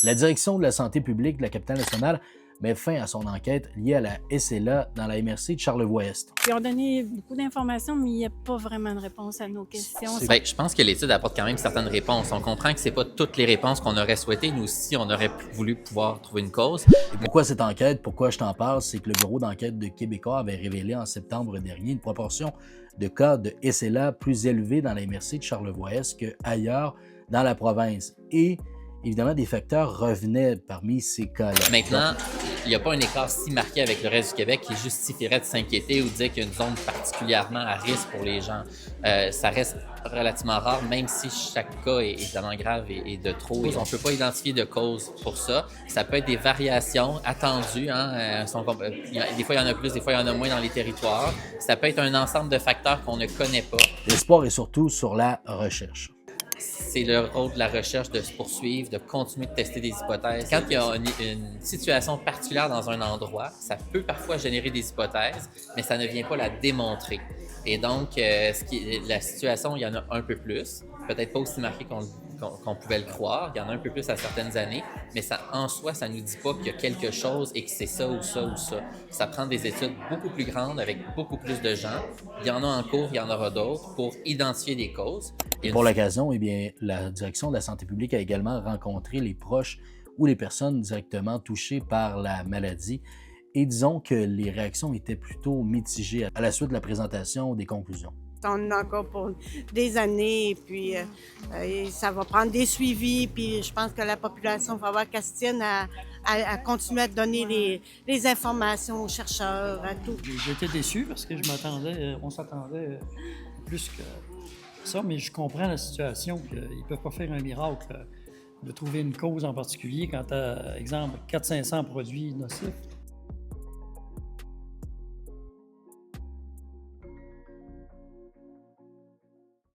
La direction de la santé publique de la capitale nationale met fin à son enquête liée à la SLA dans la MRC de Charlevoix-Est. Ils ont donné beaucoup d'informations, mais il n'y a pas vraiment de réponse à nos questions. Bien, je pense que l'étude apporte quand même certaines réponses. On comprend que c'est pas toutes les réponses qu'on aurait souhaitées. Nous aussi, on aurait voulu pouvoir trouver une cause. Et pourquoi cette enquête? Pourquoi je t'en parle? C'est que le bureau d'enquête de Québécois avait révélé en septembre dernier une proportion de cas de SLA plus élevée dans la MRC de Charlevoix-Est qu'ailleurs dans la province. Et évidemment, des facteurs revenaient parmi ces cas-là. Maintenant, il n'y a pas un écart si marqué avec le reste du Québec qui justifierait de s'inquiéter ou de dire qu'il y a une zone particulièrement à risque pour les gens. Ça reste relativement rare, même si chaque cas est évidemment grave et de trop. Et on ne peut pas identifier de cause pour ça. Ça peut être des variations attendues. Des fois, il y en a plus, des fois, il y en a moins dans les territoires. Ça peut être un ensemble de facteurs qu'on ne connaît pas. L'espoir est surtout sur la recherche. C'est le rôle de la recherche de se poursuivre, de continuer de tester des hypothèses. Quand il y a une situation particulière dans un endroit, ça peut parfois générer des hypothèses, mais ça ne vient pas la démontrer. Et donc, la situation, il y en a un peu plus, peut-être pas aussi marqué qu'on pouvait le croire. Il y en a un peu plus à certaines années, mais ça, en soi, ça ne nous dit pas qu'il y a quelque chose et que c'est ça ou ça ou ça. Ça prend des études beaucoup plus grandes avec beaucoup plus de gens. Il y en a en cours, il y en aura d'autres pour identifier des causes. Et pour l'occasion, eh bien, la direction de la santé publique a également rencontré les proches ou les personnes directement touchées par la maladie. Et disons que les réactions étaient plutôt mitigées à la suite de la présentation des conclusions. On en a encore pour des années, et puis ça va prendre des suivis, puis je pense que la population va avoir qu'à se tienne à continuer à donner les informations aux chercheurs, à tout. J'étais déçu parce que on s'attendait plus que ça, mais je comprends la situation, qu'ils ne peuvent pas faire un miracle de trouver une cause en particulier quand tu as, exemple, 400-500 produits nocifs.